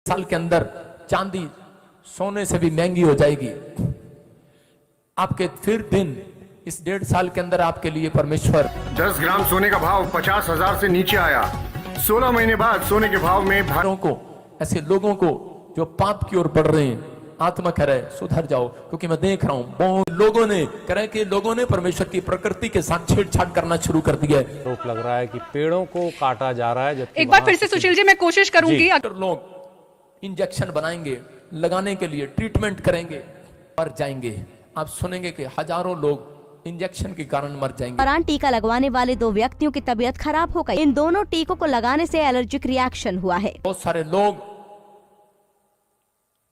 साल के अंदर चांदी सोने से भी महंगी हो जाएगी। आपके फिर दिन इस 1.5 साल के अंदर आपके लिए परमेश्वर 10 ग्राम सोने का भाव 50,000 से नीचे आया। 16 महीने बाद सोने के भाव में भारों को, ऐसे लोगों को जो पाप की ओर बढ़ रहे हैं, आत्मा कह रहे सुधर जाओ, क्योंकि मैं देख रहा हूं बहुत लोगों ने कह रहे कि लोगों ने परमेश्वर की प्रकृति के साथ छेड़छाड़ करना शुरू कर दिया है। आरोप लग रहा है कि पेड़ों को काटा जा रहा है। जबकि एक बार फिर से सुशील जी मैं कोशिश करूंगी। लोग इंजेक्शन बनाएंगे, लगाने के लिए ट्रीटमेंट करेंगे, मर जाएंगे। आप सुनेंगे कि हजारों लोग इंजेक्शन के कारण मर जाएंगे। दौरान टीका लगवाने वाले 2 व्यक्तियों की तबीयत खराब हो गई। इन दोनों टीकों को लगाने से एलर्जिक रिएक्शन हुआ है। बहुत सारे लोग,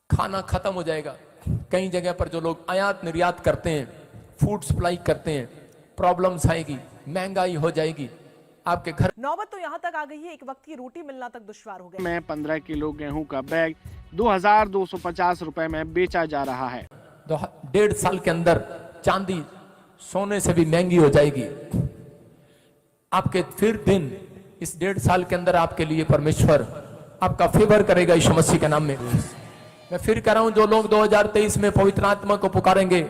खाना खत्म हो जाएगा। कई जगह पर जो लोग आयात निर्यात करते हैं, फूड सप्लाई करते हैं, प्रॉब्लम्स आएगी, महंगाई हो जाएगी आपके घर। नौबत तो यहाँ तक आ गई है, एक वक्त की रोटी मिलना तक दुश्वार हो गया। में 15 किलो गेहूं का बैग 2,250 रुपए में बेचा जा रहा है। 1.5 साल के अंदर चांदी सोने से भी महंगी हो जाएगी। आपके फिर दिन इस 1.5 साल के अंदर आपके लिए परमेश्वर आपका फेवर करेगा यीशु मसीह के नाम में। मैं फिर कह रहा हूं, जो लोग 2023 में पवित्र आत्मा को पुकारेंगे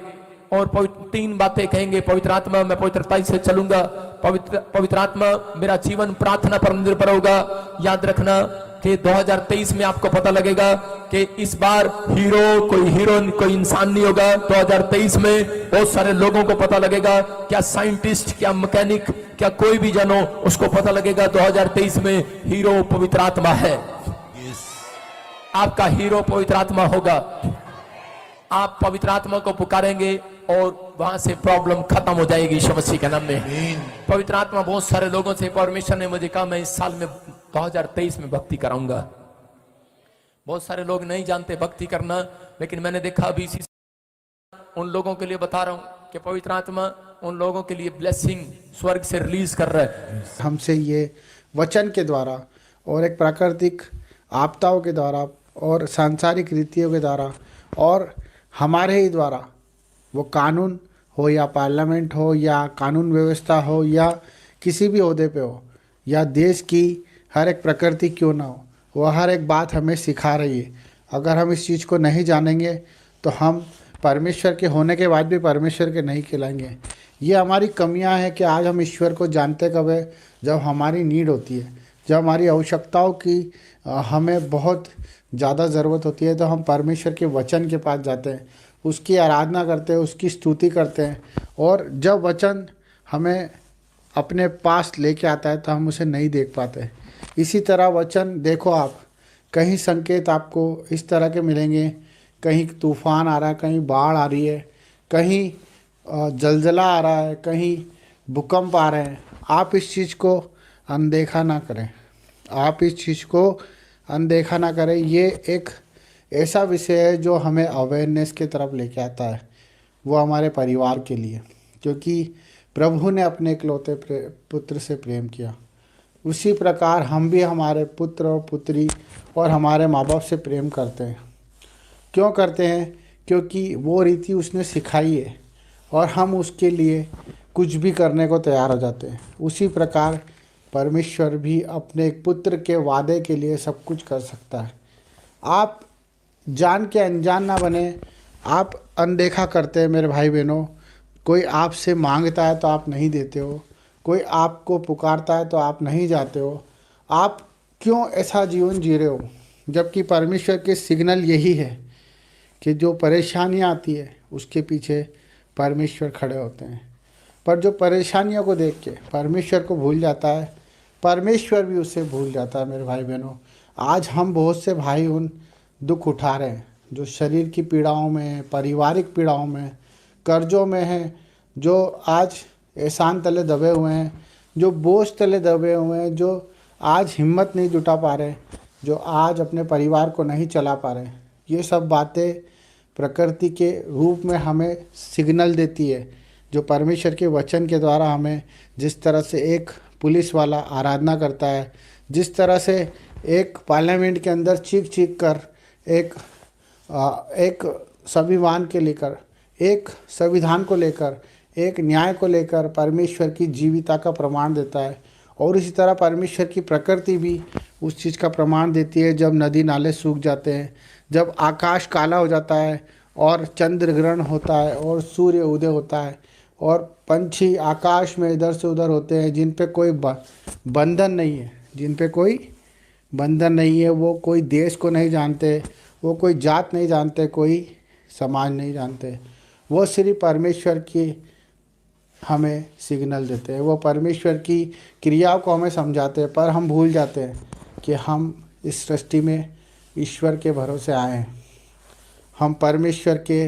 और 3 बातें कहेंगे, पवित्र आत्मा मैं पवित्रता से चलूंगा, पवित्र आत्मा मेरा जीवन प्रार्थना पर निर्भर होगा। याद रखना कि 2023 में आपको पता लगेगा कि इस बार हीरो कोई इंसान नहीं होगा। 2023 में बहुत सारे लोगों को पता लगेगा, क्या साइंटिस्ट, क्या मैकेनिक, क्या कोई भी जनो, उसको पता लगेगा 2023 में हीरो पवित्र आत्मा है। आपका हीरो पवित्र आत्मा होगा। आप पवित्र आत्मा को पुकारेंगे और वहां से प्रॉब्लम खत्म हो जाएगी यीशु मसीह के नाम में। पवित्र आत्मा बहुत सारे लोगों से, परमेश्वर ने मुझे कहा मैं इस साल में 2023 में भक्ति कराऊंगा। बहुत सारे लोग नहीं जानते भक्ति करना, लेकिन मैंने देखा अभी इसी उन लोगों के लिए बता रहा हूं कि पवित्र आत्मा उन लोगों के लिए ब्लेसिंग स्वर्ग से रिलीज कर रहा है। हमसे ये वचन के द्वारा और एक प्राकृतिक आपदाओं के द्वारा और सांसारिक रीतियों के द्वारा और हमारे ही द्वारा, वो कानून हो या पार्लियामेंट हो या कानून व्यवस्था हो या किसी भी ओहदे पे हो या देश की हर एक प्रकृति क्यों ना हो, वो हर एक बात हमें सिखा रही है। अगर हम इस चीज़ को नहीं जानेंगे तो हम परमेश्वर के होने के बाद भी परमेश्वर के नहीं कहलाएंगे। ये हमारी कमियां हैं कि आज हम ईश्वर को जानते कब है, जब हमारी नीड होती है, जब हमारी आवश्यकताओं की हमें बहुत ज़्यादा ज़रूरत होती है, तो हम परमेश्वर के वचन के पास जाते हैं, उसकी आराधना करते हैं, उसकी स्तुति करते हैं। और जब वचन हमें अपने पास लेके आता है तो हम उसे नहीं देख पाते। इसी तरह वचन देखो, आप कहीं संकेत आपको इस तरह के मिलेंगे, कहीं तूफान आ रहा है, कहीं बाढ़ आ रही है, कहीं जलजला आ रहा है, कहीं भूकंप आ रहे हैं। आप इस चीज़ को अनदेखा ना करें, आप इस चीज़ को अनदेखा ना करें। ये एक ऐसा विषय है जो हमें अवेयरनेस की तरफ लेके आता है, वो हमारे परिवार के लिए, क्योंकि प्रभु ने अपने इकलौते पुत्र से प्रेम किया, उसी प्रकार हम भी हमारे पुत्र और पुत्री और हमारे माँ बाप से प्रेम करते हैं। क्यों करते हैं? क्योंकि वो रीति उसने सिखाई है और हम उसके लिए कुछ भी करने को तैयार हो जाते हैं। उसी प्रकार परमेश्वर भी अपने एक पुत्र के वादे के लिए सब कुछ कर सकता है। आप जान के अनजान ना बने, आप अनदेखा करते हैं मेरे भाई बहनों। कोई आपसे मांगता है तो आप नहीं देते हो, कोई आपको पुकारता है तो आप नहीं जाते हो। आप क्यों ऐसा जीवन जी रहे हो? जबकि परमेश्वर के सिग्नल यही है कि जो परेशानियाँ आती है उसके पीछे परमेश्वर खड़े होते हैं। पर जो परेशानियों को देख के परमेश्वर को भूल जाता है, परमेश्वर भी उससे भूल जाता है। मेरे भाई बहनों, आज हम बहुत से भाई उन दुख उठा रहे हैं जो शरीर की पीड़ाओं में, पारिवारिक पीड़ाओं में, कर्जों में हैं, जो आज एहसान तले दबे हुए हैं, जो बोझ तले दबे हुए हैं, जो आज हिम्मत नहीं जुटा पा रहे, जो आज अपने परिवार को नहीं चला पा रहे। ये सब बातें प्रकृति के रूप में हमें सिग्नल देती है, जो परमेश्वर के वचन के द्वारा हमें, जिस तरह से एक पुलिस वाला आराधना करता है, जिस तरह से एक पार्लियामेंट के अंदर चीख चीख कर एक संविधान के लेकर, एक संविधान को लेकर, एक न्याय को लेकर परमेश्वर की जीविता का प्रमाण देता है, और इसी तरह परमेश्वर की प्रकृति भी उस चीज़ का प्रमाण देती है। जब नदी नाले सूख जाते हैं, जब आकाश काला हो जाता है और चंद्र ग्रहण होता है और सूर्य उदय होता है और पंछी आकाश में इधर से उधर होते हैं, जिन पे कोई बंधन नहीं है, जिन पे कोई बंधन नहीं है, वो कोई देश को नहीं जानते, वो कोई जात नहीं जानते, कोई समाज नहीं जानते, वो सिर्फ परमेश्वर की हमें सिग्नल देते हैं, वो परमेश्वर की क्रियाओं को हमें समझाते हैं। पर हम भूल जाते हैं कि हम इस सृष्टि में ईश्वर के भरोसे आए हैं। हम परमेश्वर के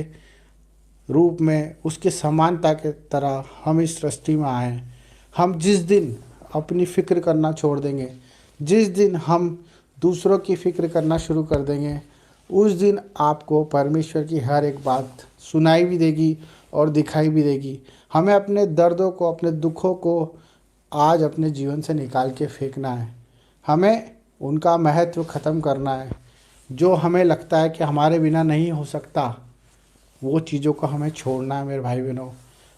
रूप में उसकी समानता के तरह हम इस सृष्टि में आए हैं। हम जिस दिन अपनी फ़िक्र करना छोड़ देंगे, जिस दिन हम दूसरों की फ़िक्र करना शुरू कर देंगे, उस दिन आपको परमेश्वर की हर एक बात सुनाई भी देगी और दिखाई भी देगी। हमें अपने दर्दों को, अपने दुखों को आज अपने जीवन से निकाल के फेंकना है। हमें उनका महत्व ख़त्म करना है। जो हमें लगता है कि हमारे बिना नहीं हो सकता, वो चीज़ों को हमें छोड़ना है मेरे भाई बहनों।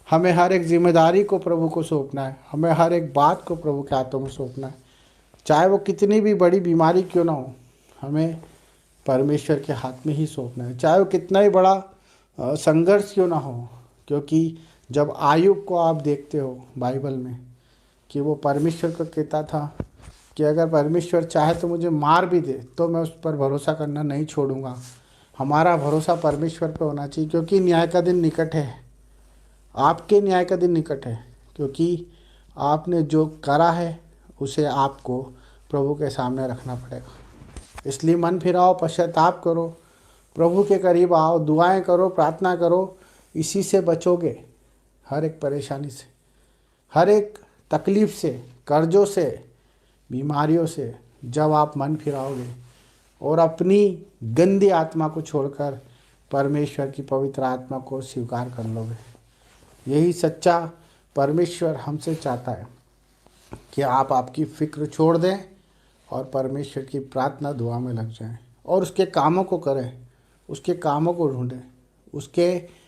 हमें हर एक जिम्मेदारी को प्रभु को सौंपना है। हमें हर एक बात को प्रभु के हाथों में सौंपना है, चाहे वो कितनी भी बड़ी बीमारी क्यों ना हो, हमें परमेश्वर के हाथ में ही सौंपना है। चाहे वो कितना ही बड़ा संघर्ष क्यों ना हो, क्योंकि जब आयुब को आप देखते हो बाइबल में कि वो परमेश्वर को कहता था कि अगर परमेश्वर चाहे तो मुझे मार भी दे तो मैं उस पर भरोसा करना नहीं छोड़ूंगा। हमारा भरोसा परमेश्वर पर होना चाहिए, क्योंकि न्याय का दिन निकट है। आपके न्याय का दिन निकट है, क्योंकि आपने जो करा है उसे आपको प्रभु के सामने रखना पड़ेगा। इसलिए मन फिराओ, पश्चाताप करो, प्रभु के करीब आओ, दुआएं करो, प्रार्थना करो। इसी से बचोगे, हर एक परेशानी से, हर एक तकलीफ़ से, कर्जों से, बीमारियों से। जब आप मन फिराओगे और अपनी गंदी आत्मा को छोड़कर परमेश्वर की पवित्र आत्मा को स्वीकार कर लोगे, यही सच्चा परमेश्वर हमसे चाहता है कि आप आपकी फ़िक्र छोड़ दें और परमेश्वर की प्रार्थना दुआ में लग जाएं और उसके कामों को करें, उसके कामों को ढूंढें, उसके